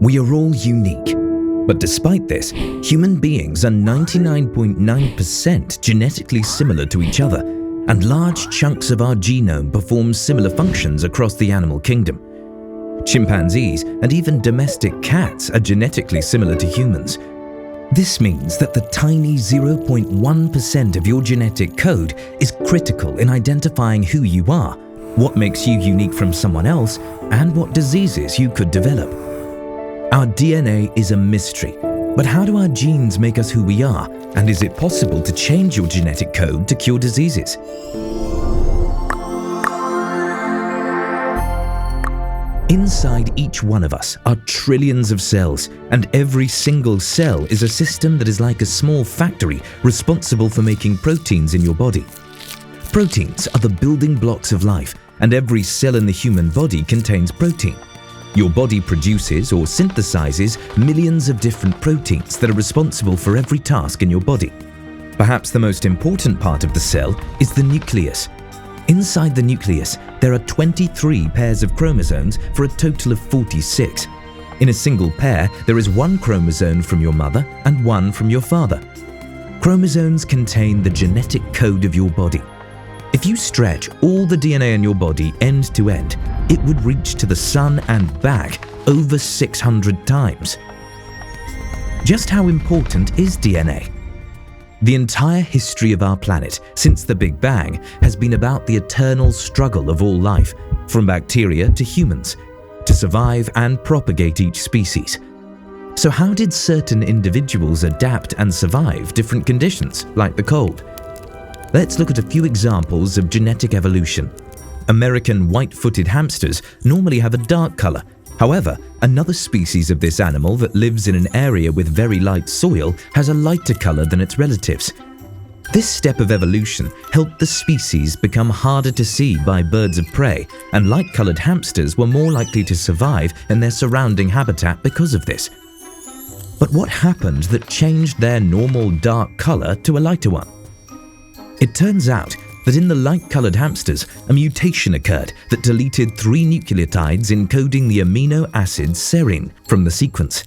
We are all unique, but despite this, human beings are 99.9% genetically similar to each other, and large chunks of our genome perform similar functions across the animal kingdom. Chimpanzees and even domestic cats are genetically similar to humans. This means that the tiny 0.1% of your genetic code is critical in identifying who you are, what makes you unique from someone else, and what diseases you could develop. Our DNA is a mystery, but how do our genes make us who we are, and is it possible to change your genetic code to cure diseases? Inside each one of us are trillions of cells, and every single cell is a system that is like a small factory responsible for making proteins in your body. Proteins are the building blocks of life, and every cell in the human body contains protein. Your body produces or synthesizes millions of different proteins that are responsible for every task in your body. Perhaps the most important part of the cell is the nucleus. Inside the nucleus, there are 23 pairs of chromosomes for a total of 46. In a single pair, there is one chromosome from your mother and one from your father. Chromosomes contain the genetic code of your body. If you stretch all the DNA in your body end to end, it would reach to the sun and back over 600 times. Just how important is DNA? The entire history of our planet, since the Big Bang, has been about the eternal struggle of all life, from bacteria to humans, to survive and propagate each species. So how did certain individuals adapt and survive different conditions, like the cold? Let's look at a few examples of genetic evolution. American white-footed hamsters normally have a dark color. However, another species of this animal that lives in an area with very light soil has a lighter color than its relatives. This step of evolution helped the species become harder to see by birds of prey, and light-colored hamsters were more likely to survive in their surrounding habitat because of this. But what happened that changed their normal dark color to a lighter one? It turns out that in the light-colored hamsters, a mutation occurred that deleted 3 nucleotides encoding the amino acid serine from the sequence.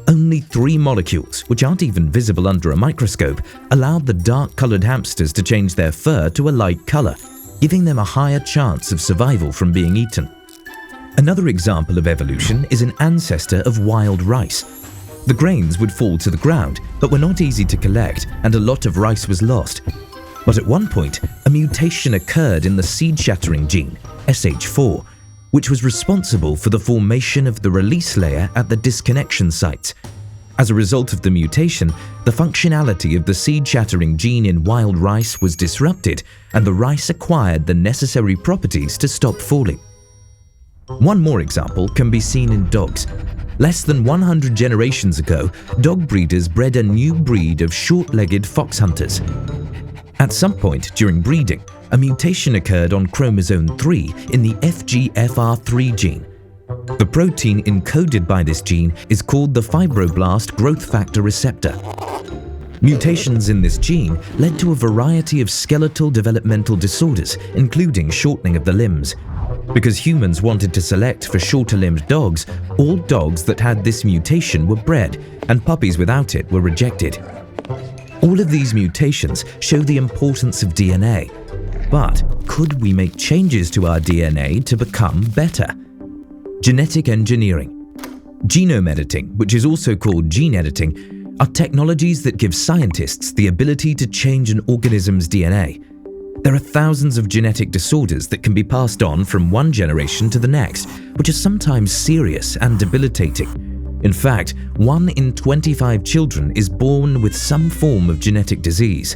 Only 3 molecules, which aren't even visible under a microscope, allowed the dark-colored hamsters to change their fur to a light color, giving them a higher chance of survival from being eaten. Another example of evolution is an ancestor of wild rice. The grains would fall to the ground, but were not easy to collect, and a lot of rice was lost. But at one point, a mutation occurred in the seed-shattering gene, SH4, which was responsible for the formation of the release layer at the disconnection sites. As a result of the mutation, the functionality of the seed-shattering gene in wild rice was disrupted, and the rice acquired the necessary properties to stop falling. One more example can be seen in dogs. Less than 100 generations ago, dog breeders bred a new breed of short-legged fox hunters. At some point during breeding, a mutation occurred on chromosome 3 in the FGFR3 gene. The protein encoded by this gene is called the fibroblast growth factor receptor. Mutations in this gene led to a variety of skeletal developmental disorders, including shortening of the limbs. Because humans wanted to select for shorter-limbed dogs, all dogs that had this mutation were bred, and puppies without it were rejected. All of these mutations show the importance of DNA. But could we make changes to our DNA to become better? Genetic engineering. Genome editing, which is also called gene editing, are technologies that give scientists the ability to change an organism's DNA. There are thousands of genetic disorders that can be passed on from one generation to the next, which are sometimes serious and debilitating. In fact, 1 in 25 children is born with some form of genetic disease.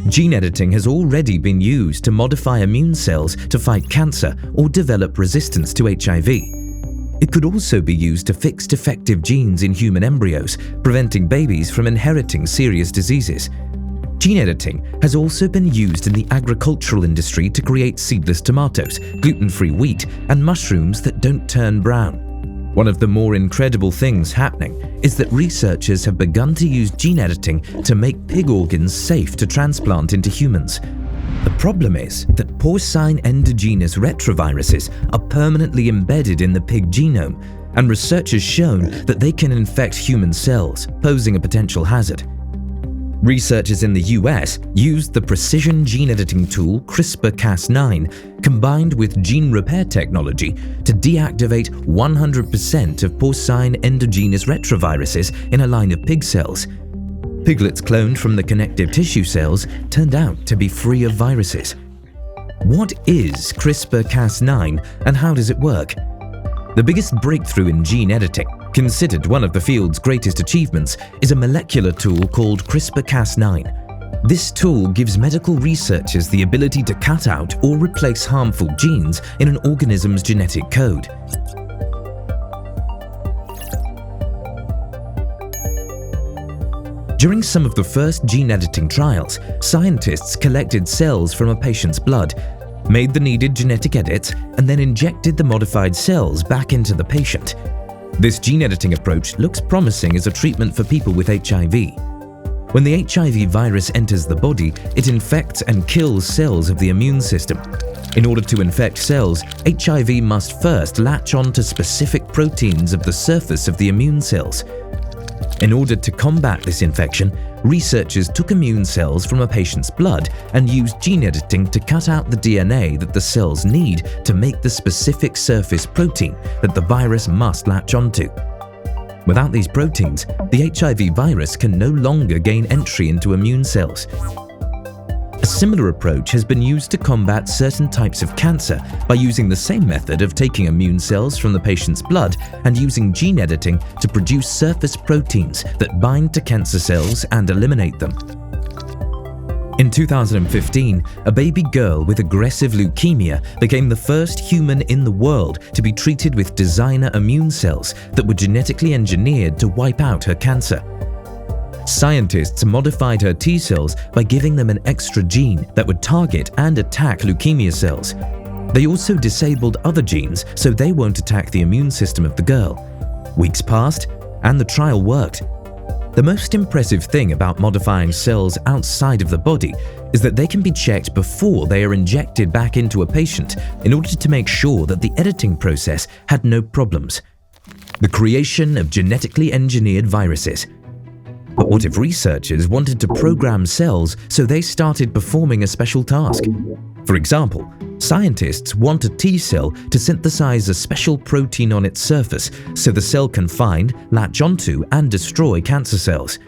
Gene editing has already been used to modify immune cells to fight cancer or develop resistance to HIV. It could also be used to fix defective genes in human embryos, preventing babies from inheriting serious diseases. Gene editing has also been used in the agricultural industry to create seedless tomatoes, gluten-free wheat, and mushrooms that don't turn brown. One of the more incredible things happening is that researchers have begun to use gene editing to make pig organs safe to transplant into humans. The problem is that porcine endogenous retroviruses are permanently embedded in the pig genome, and research has shown that they can infect human cells, posing a potential hazard. Researchers in the US used the precision gene editing tool CRISPR-Cas9 combined with gene repair technology to deactivate 100% of porcine endogenous retroviruses in a line of pig cells. Piglets cloned from the connective tissue cells turned out to be free of viruses. What is CRISPR-Cas9 and how does it work? The biggest breakthrough in gene editing, considered one of the field's greatest achievements, is a molecular tool called CRISPR-Cas9. This tool gives medical researchers the ability to cut out or replace harmful genes in an organism's genetic code. During some of the first gene editing trials, scientists collected cells from a patient's blood, made the needed genetic edits, and then injected the modified cells back into the patient. This gene editing approach looks promising as a treatment for people with HIV. When the HIV virus enters the body, it infects and kills cells of the immune system. In order to infect cells, HIV must first latch onto specific proteins of the surface of the immune cells. In order to combat this infection, researchers took immune cells from a patient's blood and used gene editing to cut out the DNA that the cells need to make the specific surface protein that the virus must latch onto. Without these proteins, the HIV virus can no longer gain entry into immune cells. A similar approach has been used to combat certain types of cancer by using the same method of taking immune cells from the patient's blood and using gene editing to produce surface proteins that bind to cancer cells and eliminate them. In 2015, a baby girl with aggressive leukemia became the first human in the world to be treated with designer immune cells that were genetically engineered to wipe out her cancer. Scientists modified her T cells by giving them an extra gene that would target and attack leukemia cells. They also disabled other genes so they won't attack the immune system of the girl. Weeks passed, and the trial worked. The most impressive thing about modifying cells outside of the body is that they can be checked before they are injected back into a patient in order to make sure that the editing process had no problems. The creation of genetically engineered viruses. But what if researchers wanted to program cells so they started performing a special task? For example, scientists want a T cell to synthesize a special protein on its surface so the cell can find, latch onto, and destroy cancer cells.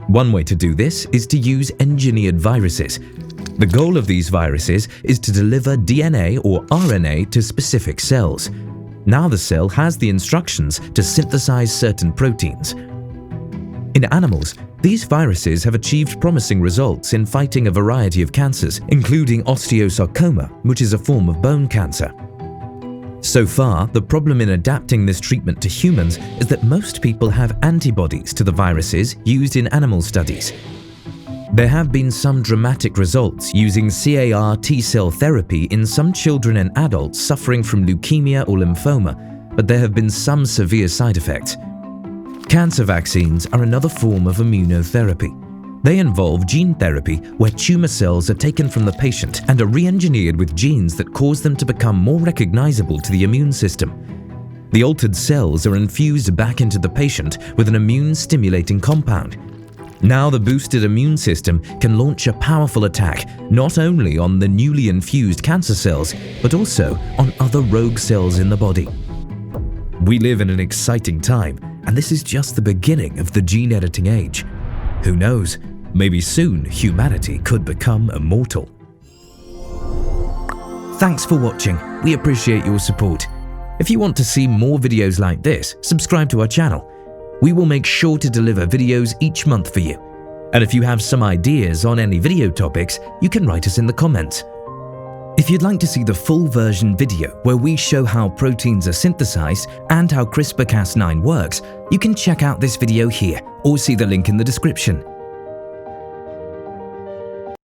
One way to do this is to use engineered viruses. The goal of these viruses is to deliver DNA or RNA to specific cells. Now the cell has the instructions to synthesize certain proteins. In animals, these viruses have achieved promising results in fighting a variety of cancers, including osteosarcoma, which is a form of bone cancer. So far, the problem in adapting this treatment to humans is that most people have antibodies to the viruses used in animal studies. There have been some dramatic results using CAR T-cell therapy in some children and adults suffering from leukemia or lymphoma, but there have been some severe side effects. Cancer vaccines are another form of immunotherapy. They involve gene therapy where tumor cells are taken from the patient and are re-engineered with genes that cause them to become more recognizable to the immune system. The altered cells are infused back into the patient with an immune-stimulating compound. Now the boosted immune system can launch a powerful attack not only on the newly infused cancer cells, but also on other rogue cells in the body. We live in an exciting time, and this is just the beginning of the gene editing age. Who knows, maybe soon humanity could become immortal. Thanks for watching, we appreciate your support. If you want to see more videos like this, subscribe to our channel. We will make sure to deliver videos each month for you. And if you have some ideas on any video topics, you can write us in the comments. If you'd like to see the full version video where we show how proteins are synthesized and how CRISPR-Cas9 works, you can check out this video here or see the link in the description.